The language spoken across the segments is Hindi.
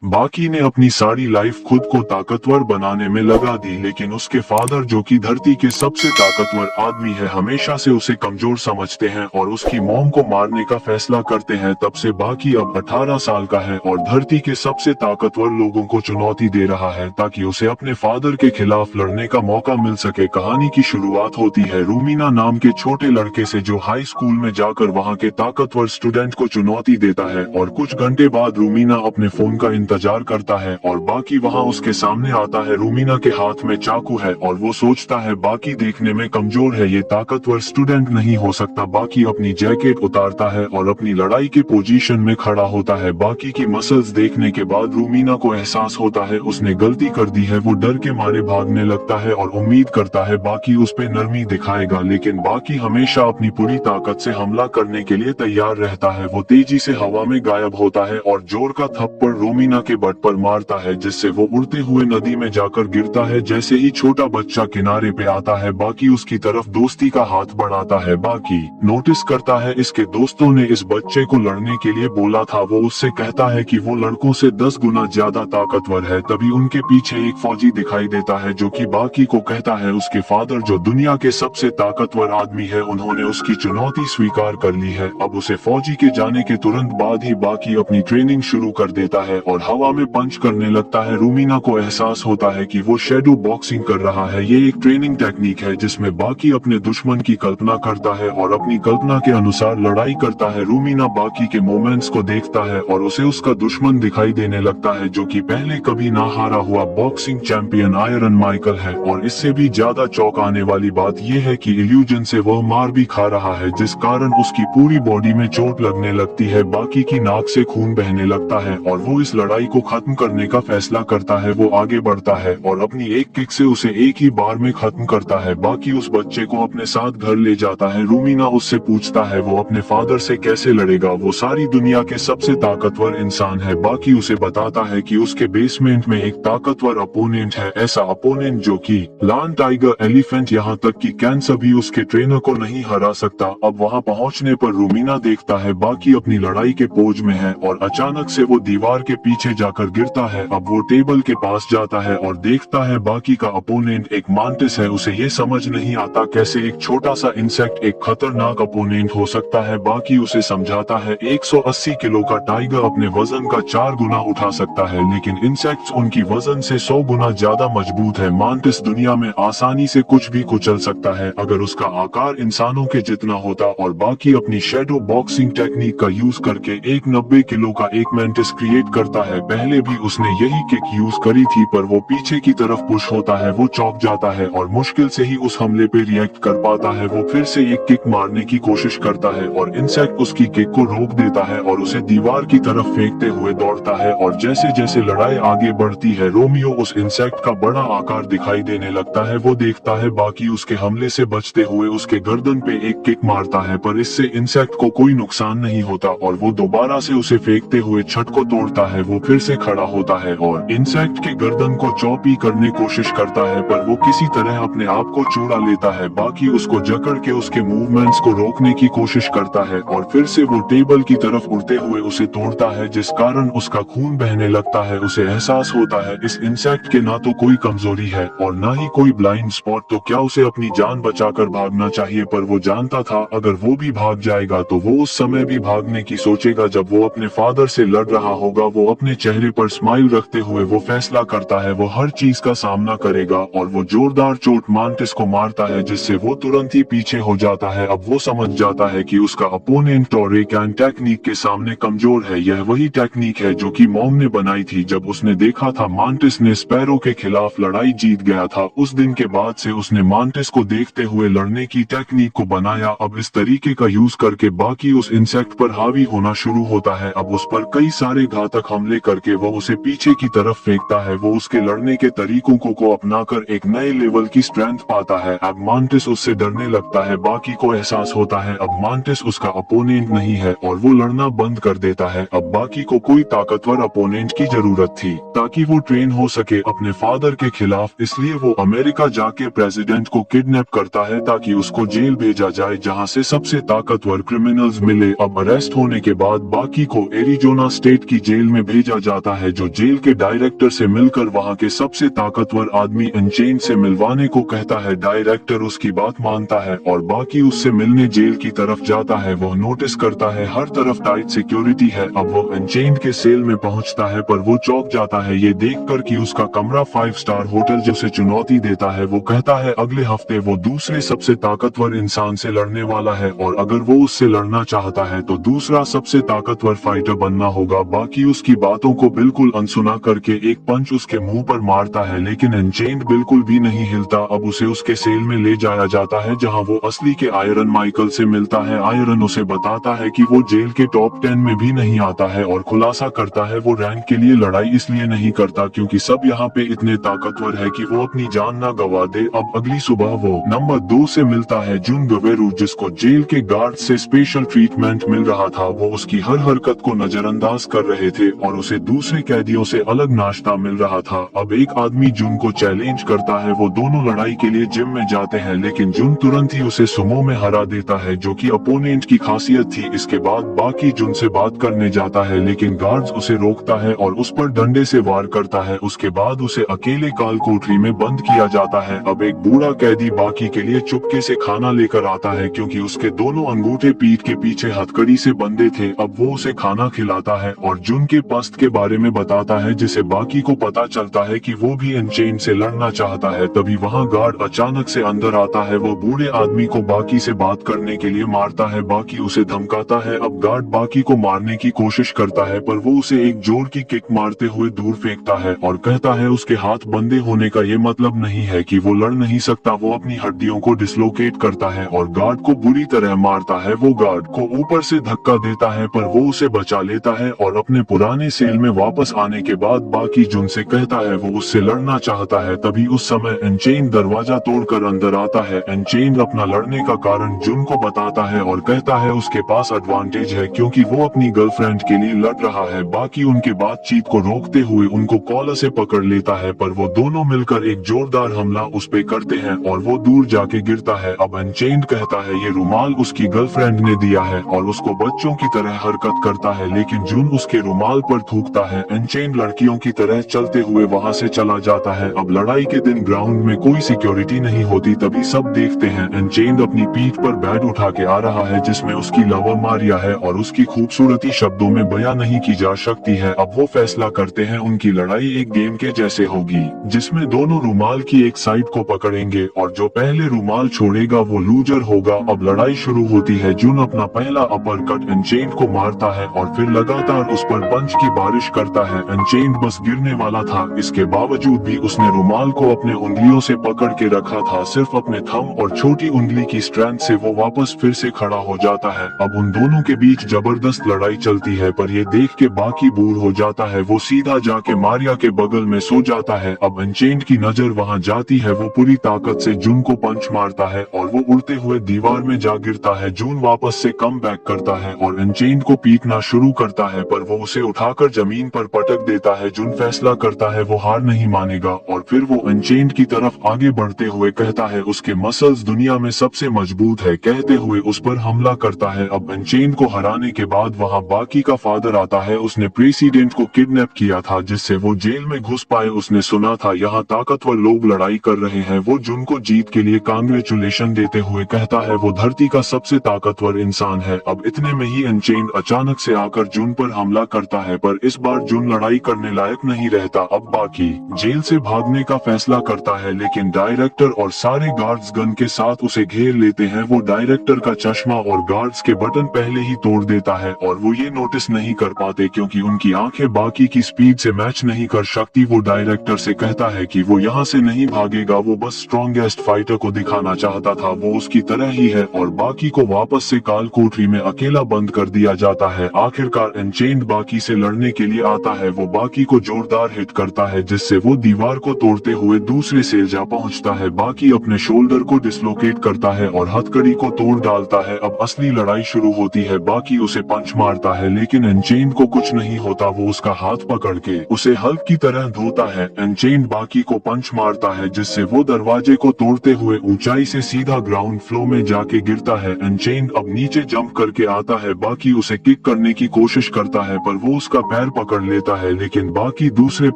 बाकी ने अपनी सारी लाइफ खुद को ताकतवर बनाने में लगा दी, लेकिन उसके फादर जो कि धरती के सबसे ताकतवर आदमी है हमेशा से उसे कमजोर समझते हैं और उसकी मॉम को मारने का फैसला करते हैं। तब से बाकी अब 18 साल का है और धरती के सबसे ताकतवर लोगों को चुनौती दे रहा है ताकि उसे अपने फादर के खिलाफ लड़ने का मौका मिल सके। कहानी की शुरुआत होती है रूमीना नाम के छोटे लड़के से जो हाई स्कूल में जाकर वहाँ के ताकतवर स्टूडेंट को चुनौती देता है और कुछ घंटे बाद रूमीना अपने फोन का इंतजार करता है और बाकी वहाँ उसके सामने आता है। रूमीना के हाथ में चाकू है और वो सोचता है बाकी देखने में कमजोर है, ये ताकतवर स्टूडेंट नहीं हो सकता। बाकी अपनी जैकेट उतारता है और अपनी लड़ाई के पोजीशन में खड़ा होता है। बाकी की मसल्स देखने के बाद रूमीना को एहसास होता है उसने गलती कर दी है। वो डर के मारे भागने लगता है और उम्मीद करता है बाकी उस पे नरमी दिखाएगा, लेकिन बाकी हमेशा अपनी पूरी ताकत से हमला करने के लिए तैयार रहता है। वो तेजी से हवा में गायब होता है और जोर का थप्पड़ रूमीना के बट पर मारता है जिससे वो उड़ते हुए नदी में जाकर गिरता है। जैसे ही छोटा बच्चा किनारे पे आता है बाकी उसकी तरफ दोस्ती का हाथ बढ़ाता है। बाकी नोटिस करता है इसके दोस्तों ने इस बच्चे को लड़ने के लिए बोला था। वो उससे कहता है कि वो लड़कों से 10 गुना ज्यादा ताकतवर है। तभी उनके पीछे एक फौजी दिखाई देता है जो कि बाकी को कहता है उसके फादर जो दुनिया के सबसे ताकतवर आदमी है उन्होंने उसकी चुनौती स्वीकार कर ली है। अब उसे फौजी के जाने के तुरंत बाद ही बाकी अपनी ट्रेनिंग शुरू कर देता है और हवा में पंच करने लगता है। रूमीना को एहसास होता है कि वो शैडो बॉक्सिंग कर रहा है। ये एक ट्रेनिंग टेक्निक है जिसमें बाकी अपने दुश्मन की कल्पना करता है और अपनी कल्पना के अनुसार लड़ाई करता है। रूमीना बाकी के मोमेंट्स को देखता है और उसे उसका दुश्मन दिखाई देने लगता है जो कि पहले कभी ना हारा हुआ बॉक्सिंग चैंपियन आयरन माइकल है। और इससे भी ज्यादा चौंकाने वाली बात यह है कि इल्यूजन से वह मार भी खा रहा है जिस कारण उसकी पूरी बॉडी में चोट लगने लगती है। बाकी की नाक से खून बहने लगता है और वो इस लड़ाई को खत्म करने का फैसला करता है। वो आगे बढ़ता है और अपनी एक किक से उसे एक ही बार में खत्म करता है। बाकी उस बच्चे को अपने साथ घर ले जाता है। रूमीना उससे पूछता है वो अपने फादर से कैसे लड़ेगा, वो सारी दुनिया के सबसे ताकतवर इंसान है। बाकी उसे बताता है कि उसके बेसमेंट में एक ताकतवर अपोनेंट है, ऐसा अपोनेंट जो कि लायन, टाइगर, एलिफेंट यहाँ तक कि कैंसर भी उसके ट्रेनर को नहीं हरा सकता। अब वहाँ पहुँचने पर रूमीना देखता है बाकी अपनी लड़ाई के पोज में है और अचानक से वो दीवार के पीछे जाकर गिरता है। अब वो टेबल के पास जाता है और देखता है बाकी का अपोनेंट एक मांटिस है। उसे ये समझ नहीं आता कैसे एक छोटा सा इंसेक्ट एक खतरनाक अपोनेंट हो सकता है। बाकी उसे समझाता है 180 किलो का टाइगर अपने वजन का 4 गुना उठा सकता है, लेकिन इंसेक्ट्स उनकी वजन से 100 गुना ज्यादा मजबूत है। मांटिस दुनिया में आसानी से कुछ भी कुचल सकता है अगर उसका आकार इंसानों के जितना होता। और बाकी अपनी शैडो बॉक्सिंग टेक्निक का यूज करके एक 90 किलो का एक मैंटिस क्रिएट करता है। पहले भी उसने यही किक यूज करी थी पर वो पीछे की तरफ पुश होता है। वो चौंक जाता है और मुश्किल से ही उस हमले पे रिएक्ट कर पाता है। वो फिर से एक किक मारने की कोशिश करता है और इंसेक्ट उसकी किक को रोक देता है और उसे दीवार की तरफ फेंकते हुए दौड़ता है। और जैसे जैसे लड़ाई आगे बढ़ती है रोमियो उस इंसेक्ट का बड़ा आकार दिखाई देने लगता है। वो देखता है बाकी उसके हमले से बचते हुए उसके गर्दन पे एक किक मारता है पर इससे इंसेक्ट को कोई नुकसान नहीं होता और वो दोबारा से उसे फेंकते हुए छत को तोड़ता है। वो फिर से खड़ा होता है और इंसेक्ट के गर्दन को चौपी करने कोशिश करता है पर वो किसी तरह अपने आप को चुरा लेता है। बाकी उसको जकड़ के उसके मूवमेंट्स को रोकने की कोशिश करता है और फिर से वो टेबल की तरफ उड़ते हुए उसे तोड़ता है जिस कारण उसका खून बहने लगता है। उसे एहसास होता है इस इंसेक्ट के ना तो कोई कमजोरी है और ना ही कोई ब्लाइंड स्पॉट, तो क्या उसे अपनी जान बचाकर भागना चाहिए। पर वो जानता था अगर वो भी भाग जाएगा तो वो उस समय भी भागने की सोचेगा जब वो अपने फादर से लड़ रहा होगा। वो अपने चेहरे पर स्माइल रखते हुए वो फैसला करता है वो हर चीज का सामना करेगा और वो जोरदार चोट मांटिस को मारता है जिससे वो तुरंत ही पीछे हो जाता है। अब वो समझ जाता है कि उसका अपोनेंट टोरेकैन टेक्निक के सामने कमजोर है। यह वही टेक्निक है जो कि मॉम ने बनाई थी जब उसने देखा था मांटिस ने स्पैरो के खिलाफ लड़ाई जीत गया था। उस दिन के बाद से उसने मांटिस को देखते हुए लड़ने की टेक्निक को बनाया। अब इस तरीके का यूज करके बाकी उस इंसेक्ट पर हावी होना शुरू होता है। अब उस पर कई सारे घातक हमले करके वो उसे पीछे की तरफ फेंकता है। वो उसके लड़ने के तरीकों को अपनाकर एक नए लेवल की स्ट्रेंथ पाता है। अब मांटिस उससे डरने लगता है। बाकी को एहसास होता है अब मांटिस उसका अपोनेंट नहीं है और वो लड़ना बंद कर देता है। अब बाकी को कोई ताकतवर अपोनेंट की जरूरत थी ताकि वो ट्रेन हो सके अपने फादर के खिलाफ। इसलिए वो अमेरिका जाके प्रेसिडेंट को किडनैप करता है ताकि उसको जेल भेजा जाए जहां से सबसे ताकतवर क्रिमिनल्स मिले। अब अरेस्ट होने के बाद बाकी को एरिजोना स्टेट की जेल में भेजा भेजा जाता है जो जेल के डायरेक्टर से मिलकर वहाँ के सबसे ताकतवर आदमी अनचेंड से मिलवाने को कहता है। डायरेक्टर उसकी बात मानता है और बाकी उससे मिलने जेल की तरफ जाता है। वो नोटिस करता है हर तरफ टाइट सिक्योरिटी है। अब वो अनचेंड के सेल में पहुंचता है पर वो चौंक जाता है ये देखकर कि उसका कमरा 5 स्टार होटल जिसे चुनौती देता है। वो कहता है अगले हफ्ते वो दूसरे सबसे ताकतवर इंसान से लड़ने वाला है और अगर वो उससे लड़ना चाहता है तो दूसरा सबसे ताकतवर फाइटर बनना होगा। बाकी उसकी बातों को बिल्कुल अनसुना करके एक पंच उसके मुंह पर मारता है लेकिन अनचेंड बिल्कुल भी नहीं हिलता। अब उसे उसके सेल में ले जाया जाता है जहां वो असली के आयरन माइकल से मिलता है। आयरन उसे बताता है कि वो जेल के टॉप 10 में भी नहीं आता है और खुलासा करता है वो रैंक के लिए लड़ाई इसलिए नहीं करता क्योंकि सब यहाँ पे इतने ताकतवर है कि वो अपनी जान ना गवा दे। अब अगली सुबह वो नंबर 2 से मिलता है जून गवेरू जिसको जेल के गार्ड से स्पेशल ट्रीटमेंट मिल रहा था। वो उसकी हर हरकत को नजरअंदाज कर रहे थे और उसे दूसरे कैदियों से अलग नाश्ता मिल रहा था। अब एक आदमी जून को चैलेंज करता है। वो दोनों लड़ाई के लिए जिम में जाते हैं लेकिन जून तुरंत ही उसे सुमो में हरा देता है जो कि अपोनेंट की खासियत थी। इसके बाद बाकी जून से बात करने जाता है लेकिन गार्ड्स उसे रोकता है और उस पर डंडे से वार करता है। उसके बाद उसे अकेले काल कोठरी में बंद किया जाता है। अब एक बूढ़ा कैदी बाकी के लिए चुपके से खाना लेकर आता है क्योंकि उसके दोनों अंगूठे पीठ के पीछे हथकड़ी से बंधे थे। अब वो उसे खाना खिलाता है और जून के पस्त के बारे में बताता है जिसे बाकी को पता चलता है कि वो भी अनचेंड से लड़ना चाहता है। तभी वहाँ गार्ड अचानक से अंदर आता है। वो बूढ़े आदमी को बाकी से बात करने के लिए मारता है। बाकी उसे धमकाता है। अब गार्ड बाकी को मारने की कोशिश करता है पर वो उसे एक जोर की किक मारते हुए दूर फेंकता है और कहता है उसके हाथ बंधे होने का ये मतलब नहीं है कि वो लड़ नहीं सकता। वो अपनी हड्डियों को डिसलोकेट करता है और गार्ड को बुरी तरह मारता है। वो गार्ड को ऊपर से धक्का देता है पर वो उसे बचा लेता है और अपने पुराने सेल में वापस आने के बाद बाकी जुन से कहता है वो उससे लड़ना चाहता है। तभी उस समय अनचेन दरवाजा तोड़कर अंदर आता है। अनचेन अपना लड़ने का कारण जुन को बताता है और कहता है उसके पास एडवांटेज है क्योंकि वो अपनी गर्लफ्रेंड के लिए लड़ रहा है। बाकी उनके बातचीत को रोकते हुए उनको कॉलर से पकड़ लेता है पर वो दोनों मिलकर एक जोरदार हमला उस पे करते हैं और वो दूर जाके गिरता है। अब अनचेन कहता है ये रुमाल उसकी गर्लफ्रेंड ने दिया है और उसको बच्चों की तरह हरकत करता है लेकिन जुन उसके रुमाल पर थूकता है। अनचेन लड़कियों की तरह चलते हुए वहाँ से चला जाता है। अब लड़ाई के दिन ग्राउंड में कोई सिक्योरिटी नहीं होती। तभी सब देखते हैं अनचेन अपनी पीठ पर बैट उठा के आ रहा है जिसमें उसकी लवर मारिया है और उसकी खूबसूरती शब्दों में बयां नहीं की जा सकती है। अब वो फैसला करते हैं उनकी लड़ाई एक गेम के जैसे होगी जिसमें दोनों रुमाल की एक साइड को पकड़ेंगे और जो पहले रुमाल छोड़ेगा वो लूजर होगा। अब लड़ाई शुरू होती है। जुन अपना पहला अपर कट अनचेन को मारता है और फिर लगातार उस पर पंच की बारिश करता है। अनचेन बस गिरने वाला था। इसके बावजूद भी उसने रुमाल को अपने उंगलियों से पकड़ के रखा था। सिर्फ अपने थंब और छोटी उंगली की स्ट्रेंथ से वो वापस फिर से खड़ा हो जाता है। अब उन दोनों के बीच जबरदस्त लड़ाई चलती है पर ये देख के बाकी बूढ़ हो जाता है। वो सीधा जाके मारिया के बगल में सो जाता है। अब अनचेन की नजर वहाँ जाती है। वो पूरी ताकत से जून को पंच मारता है और वो उड़ते हुए दीवार में जा गिरता है। जून वापस से कम बैक करता है और अनचेन को पीटना शुरू करता है पर वो उसे उठाकर जमीन पर पटक देता है। जून फैसला करता है वो हार नहीं मानेगा और फिर वो अनचेन की तरफ आगे बढ़ते हुए कहता है उसके मसल्स दुनिया में सबसे मजबूत है कहते हुए उस पर हमला करता है। अब अनचेन को हराने के बाद वहाँ बाकी का फादर आता है। उसने प्रेसिडेंट को किडनैप किया था जिससे वो जेल में घुस पाए। उसने सुना था यहाँ ताकतवर लोग लड़ाई कर रहे हैं। वो जुन को जीत के लिए कांग्रेचुलेशन देते हुए कहता है वो धरती का सबसे ताकतवर इंसान है। अब इतने में ही अनचेन अचानक से आकर जुन पर हमला करता है पर इस बार जुन लड़ाई करने लायक नहीं रहता। अब बाकी जेल से भागने का फैसला करता है लेकिन डायरेक्टर और सारे गार्ड्स गन के साथ उसे घेर लेते हैं। वो डायरेक्टर का चश्मा और गार्ड्स के बटन पहले ही तोड़ देता है और वो ये नोटिस नहीं कर पाते क्योंकि उनकी आंखें बाकी की स्पीड से मैच नहीं कर सकती। वो डायरेक्टर से कहता है कि वो यहाँ से नहीं भागेगा। वो बस स्ट्रॉन्गेस्ट फाइटर को दिखाना चाहता था। वो उसकी तरह ही है और बाकी को वापस से काल कोठरी में अकेला बंद कर दिया जाता है। आखिरकार अनचेन बाकी से लड़ने के लिए आता है। वो बाकी को जोरदार हिट करता है जिससे वो दीवार को तोड़ते हुए दूसरे सेल जा पहुंचता है। बाकी अपने शोल्डर को डिसलोकेट करता है और हथकड़ी को तोड़ डालता है। अब असली लड़ाई शुरू होती है। बाकी उसे पंच मारता है लेकिन अनचेन को कुछ नहीं होता। वो उसका हाथ पकड़ के उसे हल्क की तरह धोता है। अनचेन बाकी को पंच मारता है जिससे वो दरवाजे को तोड़ते हुए ऊंचाई से सीधा ग्राउंड फ्लोर में जाके गिरता है। अनचेन अब नीचे जंप करके आता है। बाकी उसे किक करने की कोशिश करता है पर वो उसका पैर पैर पकड़ लेता है, लेकिन बाकी दूसरे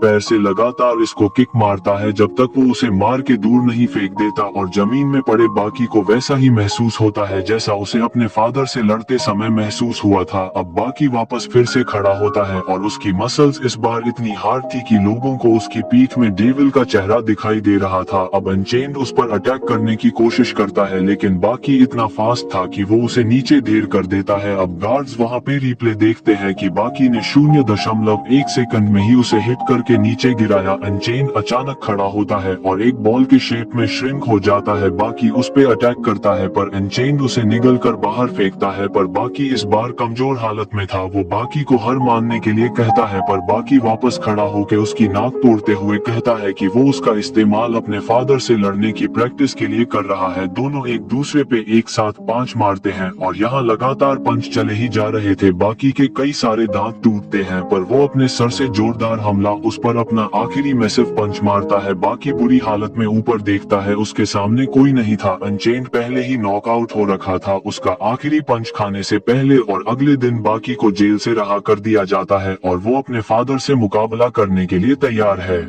पैर से लगातार इसको किक मारता है जब तक वो उसे मार के दूर नहीं फेंक देता, और जमीन में पड़े बाकी को वैसा ही महसूस होता है जैसा उसे अपने फादर से लड़ते समय महसूस हुआ था। अब बाकी वापस फिर से खड़ा होता है और उसकी मसल्स इस बार इतनी हार्ड थी कि लोगों को उसकी पीठ में डेविल का चेहरा दिखाई दे रहा था। अब अनचेन्ड उस पर अटैक करने की कोशिश करता है, लेकिन बाकी इतना फास्ट था कि वो उसे नीचे ढेर कर देता है। अब गार्ड्स वहाँ पे रिप्ले देखते हैं कि बाकी ने 0.1 सेकंड में ही उसे हिट करके नीचे गिराया। अनचेन्ड अचानक खड़ा होता है और एक बॉल के शेप में श्रिंक हो जाता है। बाकी उस पे अटैक करता है पर अनचेन्ड उसे निगल कर बाहर फेंकता है, पर बाकी इस बार कमजोर हालत में था। वो बाकी को हार मानने के लिए कहता है, पर बाकी वापस खड़ा होकर उसकी नाक तोड़ते हुए कहता है कि वो उसका इस्तेमाल अपने फादर से लड़ने की प्रैक्टिस के लिए कर रहा है। दोनों एक दूसरे पे एक साथ पंच मारते हैं और यहाँ लगातार पंच चले ही जा रहे थे। बाकी के कई सारे दांत टूटते हैं, पर वो अपने सर से जोरदार हमला उस पर अपना आखिरी मैसिव पंच मारता है। बाकी बुरी हालत में ऊपर देखता है, उसके सामने कोई नहीं था। अनचेन्ड पहले ही नॉकआउट हो रखा था उसका आखिरी पंच खाने से पहले, और अगले दिन बाकी को जेल से रहा कर दिया जाता है और वो अपने फादर से मुकाबला करने के लिए तैयार है।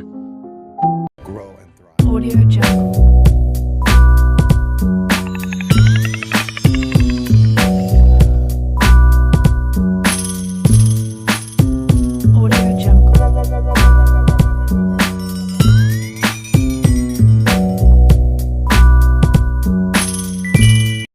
Audio Jungle.